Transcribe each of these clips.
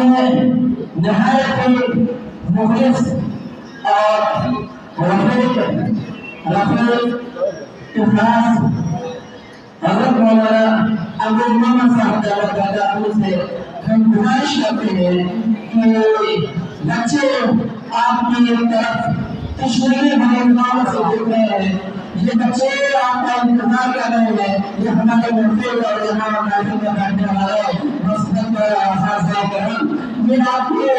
کے نہایت مخلص اور رفیق اخلاص حضرت مولانا عبد المنعم صاحب دعوت سے ہم گزارش کرتے ہیں کہ بچے آپ کی طرف تشریح بھائی سے دیکھ رہے ہیں، یہ بچے آپ کا انتظار کر رہے ہیں، یہ ہمارے محفل اور یہاں محفل میں بیٹھنے والے مسلم اساتذہ کرام، یہ آپ کے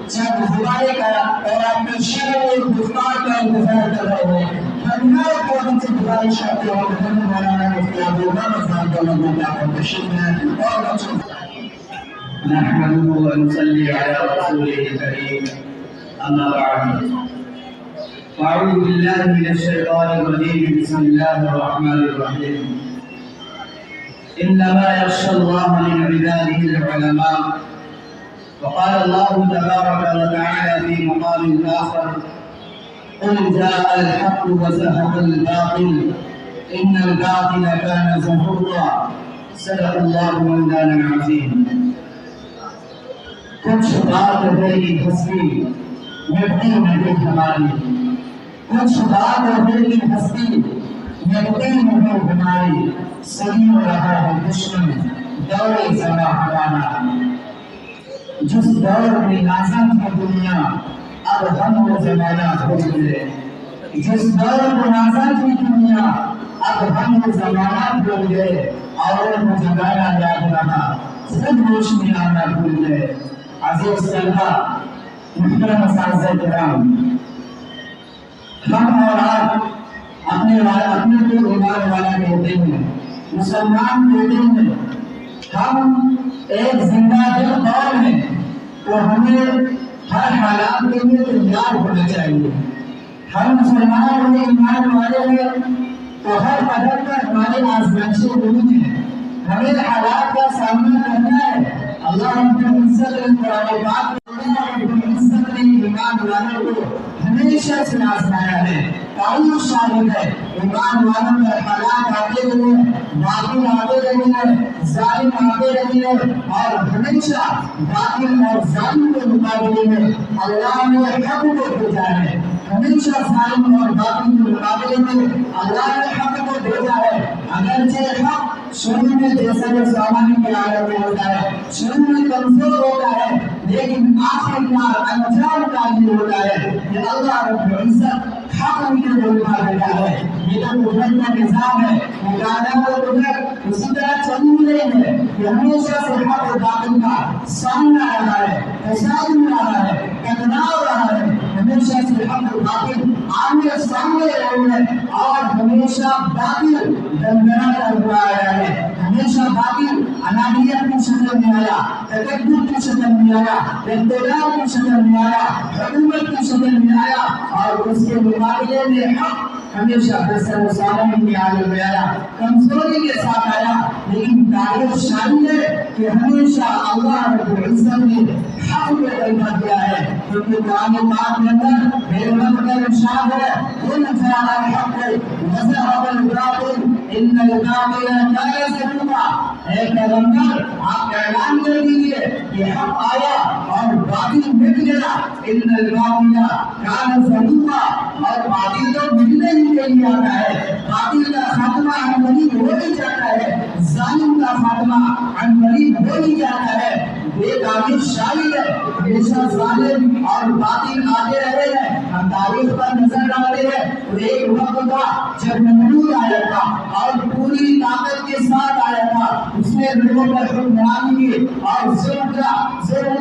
چند ہدایت کا اور آپ کے شعر گفتار کا انتظار کر رہے ہیں۔ ہمارے قوم سے گزارش کرتے ہیں کہ مولانا مفتی عبد المنعم صاحب دعوت میں تشریف لائیں اور بچوں نحمده ونصلي على رسوله الكريم أما بعد فأعوذ بالله من الشيطان الرجيم بسم الله الرحمن الرحيم إنما يخشى الله من عباده العلماء وقال الله تبارك وتعالى في مقام آخر قل جاء الحق وزهق الباطل إن الباطل كان زهوقا صدق الله مولانا العظيم کچھ بات رہے ہستی مٹی نہیں ہماری، کچھ بات رہے ہستی مٹی نہیں ہماری، سنی رہا ہے دشمن دور زماں ہمارا، جس دور میں نازک ہے دنیا اب ہم وہ زمانہ بھول گئے، جس دور میں نازک ہے دنیا اب ہم وہ زمانہ بھول گئے، اور وہ زمانہ یاد رہا خود روشنی آنا بھول گئے۔ عزیز طلبہ، محترم اساتذہ کرام، ہم اور آپ اپنے کو ایمان والا کہتے ہیں، مسلمان کہتے ہیں، ہم ایک زندہ دل قوم ہیں تو ہمیں ہر حالات کے لیے تیار ہونا چاہیے۔ ہم مسلمان ہوئے ایمان والے ہیں تو ہر قدم پر ہمارے آزمائشیں ہوئی ہیں، ہمیں حالات کا سامنا کرنا ہے۔ اللہ رب العزت نے قرآن پاک میں رب العزت نے ایمان والوں کو ہمیشہ سے آزمایا ہے۔ تاریخ شاہد ہے ایمان والوں میں حالات آتے رہے ہیں، باطل آتے رہے ہیں، ظالم آتے رہے ہیں، اور ہمیشہ باطل اور ظالم کے مقابلے میں اللہ نے حق کو بھیجا ہے، ہمیشہ ظالم اور باطل کے مقابلے میں اللہ نے حق کو بھیجا ہے۔ اگرچہ حق شروع میں جیسا کہ سامنے کی حالت میں ہوتا ہے، شروع میں کمزور ہوتا ہے، لیکن آخر کار انجام کا یہ ہوتا ہے کہ اللہ رب العزت حق ان کے بولنا دیتا ہے۔ یہ تو قدرت کا نظام ہے، کائنات و قدرت اسی طرح چلی رہی ہے کہ ہمیشہ سے حق و باطل کا سامنا رہا ہے، تصادم رہا ہے، ٹکراؤ رہا ہے، ہمیشہ سے حق و باطل آمنے سامنے رہے ہیں، اور ہمیشہ باطل دندناتا ہوا آیا ہے، ہمیشہ باطل انانیت کی شکل میں آیا، تکبر کی شکل میں آیا، اقتدار کی شکل میں آیا، حکومت کی شکل میں آیا، اور اس کے مقابلے میں حق ہمیشہ بسر و سالم کی حالت میں آیا، کمزوری کے ساتھ آیا۔ لیکن تاریخ شاہد ہے کہ ہمیشہ اللہ رب العزت نے حق کو غلبہ دیا ہے، کیونکہ قرآن پاک کے اندر میرے رب کا ارشاد ہے قل جاء الحق وزهق الباطل ان الباطل كان زهوقا۔ اے پیغمبر آپ اعلان کر دیجئے کہ حق آیا اور باطل مٹ گیا، ان الباطل كان زهوقا، اور باطل تو مٹنے ہی کے لیے آتا ہے، باطل کا خاتمہ عن قریب ہو ہی جاتا ہے، ظالم کا خاتمہ عن قریب ہو ہی جاتا ہے۔ یہ تاریخ شاہد ہے، ہمیشہ ظالم اور باطل آتے رہے ہیں۔ ہم تاریخ پر نظر ڈالتے ہیں تو ایک وقت تھا جب نمرود آیا تھا اور پوری طاقت کے ساتھ آیا تھا، اس نے لوگوں پر حکمرانی کی اور ظلم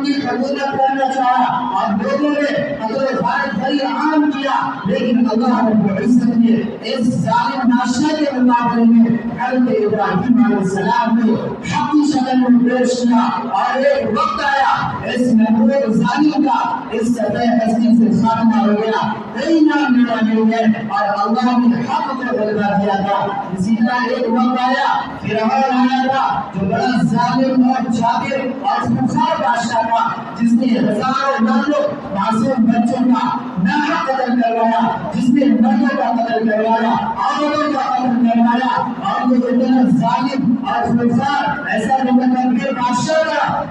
کی قبولیت کرنا چاہا، اور لوگوں نے قتل بھائی عام کیا، لیکن اللہ رب العزت نے اس ظالم بادشاہ کے مقابلے میں حضرت ابراہیم علیہ السلام کو حق کی شکل میں پیش کیا، اور ایک وقت آیا اس نمرود ظالم کا اس سطح ہستی سے خاتمہ ہو گیا، کئی نام میرا مل گئے، اور اللہ نے حق کو غلبہ دیا تھا۔ اسی طرح ایک وقت آیا فرعون آیا تھا جو بڑا ظالم اور جابر اور خونخوار بادشاہ تھا، جس نے ہزاروں معصوم بچوں کا ناحق قتل کروایا، جس نے مردوں کا قتل کروایا، عورتوں کا قتل کروایا، اور یہ اتنا ظالم اور خونخوار ایسا متکبر بادشاہ تھا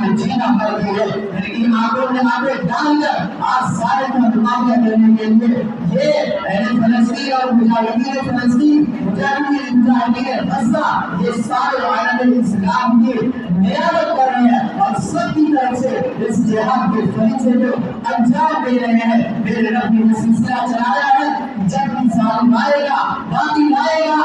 میں جینا پڑتی ہے، لیکن آنکھوں میں آنکھیں ڈال کر آج سارے کا مقابلہ کرنے کے لیے یہ فلسطین اور مجاہدین فلسطین مجاہدین غزہ یہ سارے عالم اسلام کی نیابت کر رہے ہیں اور سب کی طرف سے اس جہاد کے فریضے کو انجام دے رہے ہیں۔ میرے رب نے سلسلہ چلایا ہے، جب انسان آئے گا باقی آئے گا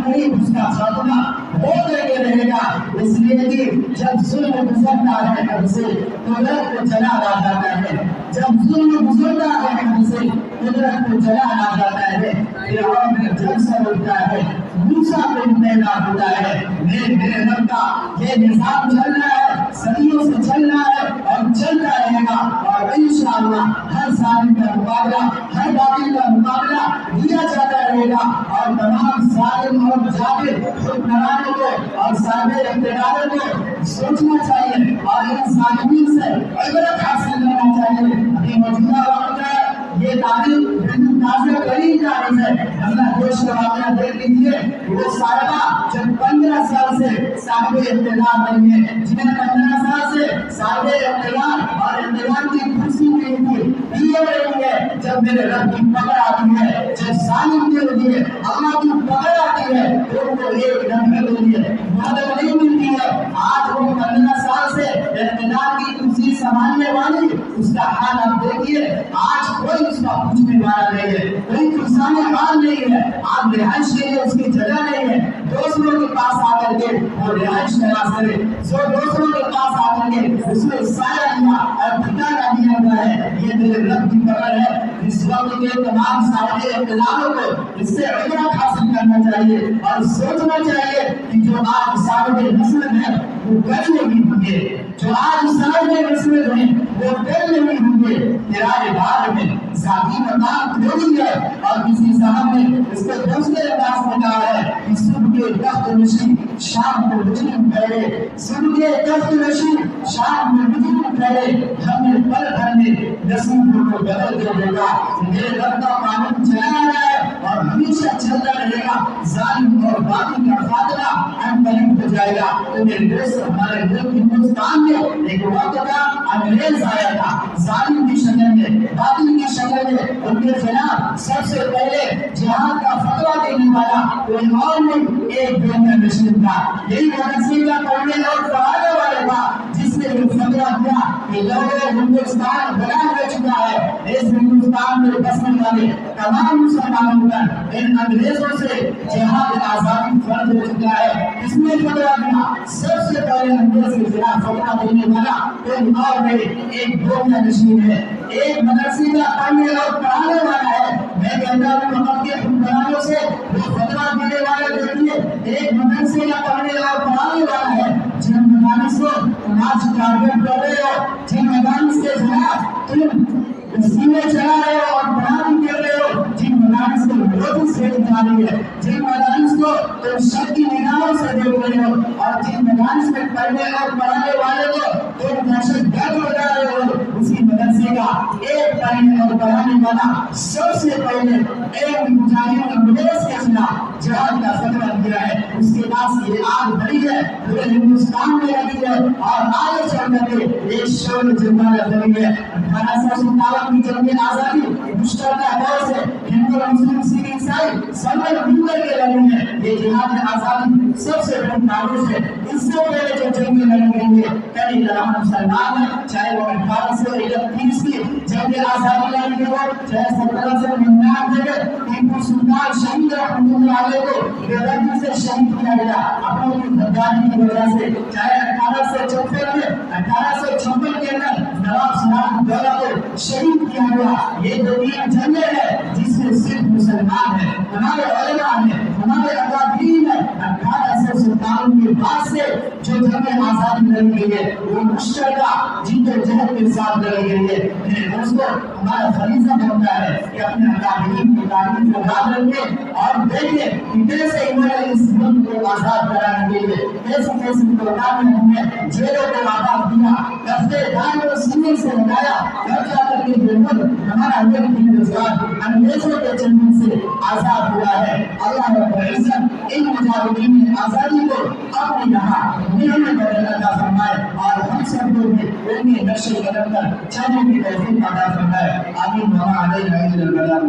قریب اس کا خاتمہ ہو کے رہے گا، اس لیے کہ جب ظلم گزرتا ہے ہم سے قدرت کو چلا آ جاتا ہے، جب ظلم گزرتا ہے ہم سے قدرت کو چلا آ جاتا ہے، فرعون جب سے اٹھتا ہے موسیٰ کو پیدا ہوتا ہے۔ میرے رب کا یہ نظام چل رہا ہے، صدیوں سے چل رہا ہے اور چلتا رہے گا، اور انشاءاللہ ہر ظالم کا مقابلہ ہر باطل کا مقابلہ دیا جاتا رہے گا، اور تمام ظالم اور جابر حکمرانوں کو اور صاحب اقتدار کو سوچنا چاہیے اور ان ظالمین سے عبرت حاصل کرنا چاہیے۔ ابھی موجودہ وقت میں یہ تعلیم بالکل تازہ قریب جانب ہے۔ اللہ جوش کا واقعہ دیکھ لیجیے، وہ صاحبہ جو 15 سال سے صاحب اقتدار رہی ہے، جنہیں 15 سال سے صاحب اقتدار اور اقتدار کی کرسی میں تھی، یہ رہی ہے جب میرے رب کی پکڑ آتی ہے، جب ظالم کے لیے اللہ کی پکڑ آتی ہے تو ان کو ایک لمحے کے لیے مدد نہیں ملتی ہے۔ آج وہ 15 سال سے اقتدار کی کرسی سنبھالنے والی اس کا حال آپ دیکھیے، آج کوئی اس کا پوچھنے والا نہیں ہے، کوئی کرسانے حال نہیں ہے، آج رہائش کے لیے اس کی جگہ نہیں ہے، دوسروں کے پاس آ کر کے وہ رہائش تلاش کرے، دوسروں کے پاس آ کر کے اس میں سایہ دیا اور ٹھکانہ دیا ہوا ہے۔ یہ میرے رب کی پکڑ ہے۔ اس وقت کے تمام صاحب اقتداروں کو اس سے عبرت حاصل کرنا چاہیے اور سوچنا چاہیے کہ جو آج صاحب نسل ہے وہ کل نہیں ہوں گے، جو آج صاحب نسل ہیں وہ کل نہیں ہوں گے۔ کرائے دار میں ذاتی مقام تھوڑی ہے، اور کسی صاحب نے اس کو دوسرے انداز میں کہا ہے کہ صبح کے تخت نشین شام کو مجرم ٹھہرے، صبح کے تخت نشین شام میں مجرم ٹھہرے، ہمیں پل بھر میں نصیبوں کو بدل دے دے گا۔ میرے رب کا قانون چلا رہا ہے اور ہمیشہ چلتا رہے گا، ظالم اور باطل کا خاتمہ ان قریب ہو جائے گا۔ تو میرے دوست، ہمارے ملک ہندوستان میں ایک وقت کا انگریز آیا تھا، ظالم کی شکل میں، باطل کی شکل میں، ان کے خلاف سب سے پہلے جہاد کا فتویٰ دینے والا کوئی اور نہیں، ایک دنیا نشین تھا، یہی مدرسے کا پڑھنے اور پڑھانے والا تھا، جس نے یہ فتویٰ دیا کہ لوگوں ہندوستان بنا ہو چکا ہے، اس ہندوستان میں بسنے والے تمام مسلمانوں پر ان انگریزوں سے جہاد آزادی فرض ہو چکا ہے۔ اس نے فتویٰ دیا، سب سے پہلے انگریز کے خلاف فتویٰ دینے والا کوئی اور نہیں، ایک دنیا نشین ہے، ایک مدرسے کا پڑھنے اور پڑھانے والا ہے۔ میں کہتا ہوں وقت کے حکمرانوں سے وہ فتویٰ دینے والے دیکھیے، ایک مدرسے کا پڑھنے اور پڑھانے والا ہے، جن مدارس کو تم آج ٹارگٹ کر رہے ہو، جن مدارس کے خلاف تم سینے چلا رہے ہو اور بیان کر رہے ہو، جن مدارس کو ویروٹی سے جا رہی ہے، جن مدارس کو تم شک کی نگاہوں سے دیکھ رہے ہو، اور جن مدارس میں پڑھنے اور پڑھانے والے کو تم دہشت گرد بتا رہے ہو، اسی مدرسے کا ایک پڑھنے اور پڑھانے والا سب سے پہلے ایک مجاہد انگریز کے خلاف جہاد کا فتویٰ دیا ہے۔ اس کے پاس یہ آگ بڑی ہے، پورے ہندوستان میں لگی ہے، اور آگے چل کر کے ایک شعلہ جلوہ لگی ہے۔ 1857 کی جنگ آزادی مشترکہ دور سے ہندو اور مسلم سکھ عیسائی سب مل کر کے لڑے ہیں۔ یہ جہاد آزادی سب سے بڑی تعریف ہے۔ اس سے پہلے جو جنگیں لڑی گئی ہیں کئی طرح مسلمان ہیں، چاہے وہ 1831 کی جنگ آزادی لڑی گئی ہو، چاہے 1799 کے ٹیپو سلطان شہید رحمۃ اللہ علیہ کو بے دردی سے شہید کیا گیا اپنوں کی غداری کی وجہ سے، چاہے 1854 میں 1856 کے اندر نواب سراج الدولہ کو شہید کیا گیا۔ یہ دو تین جنگیں ہیں جس میں صرف مسلمان ہیں، ہمارے علماء ہیں، ہمارے اکابرین ہیں۔ 1857 کے بعد سے جو جنگ آزادی لڑی گئی ہے وہ مشترکہ جد و جہد کے ساتھ لڑی گئی ہے۔ میرے دوستو، ہمارا فریضہ بنتا ہے کہ اپنے اکابرین کی تعلیم کو یاد رکھیں اور دیکھیں کہ کیسے انہوں نے اس ملک کو آزاد کرانے کے لیے کیسے کیسے پروگرام میں ہم نے جیلوں کو آزاد کیا، دفتے دائیں کو سینے سے لگایا، گھر جا کر کے بالکل ہمارا ملک ہندوستان انگریزوں کے چنگل سے آزاد ہوا ہے۔ اللہ رب العزت ان مجاہدین آزادی کو اپنی یہاں نعمت عطا فرمائے اور ہم سب کو علمی نقش قدم پر چلنے کی توفیق عطا فرمائے. آمین. وما علینا الا البلاغ.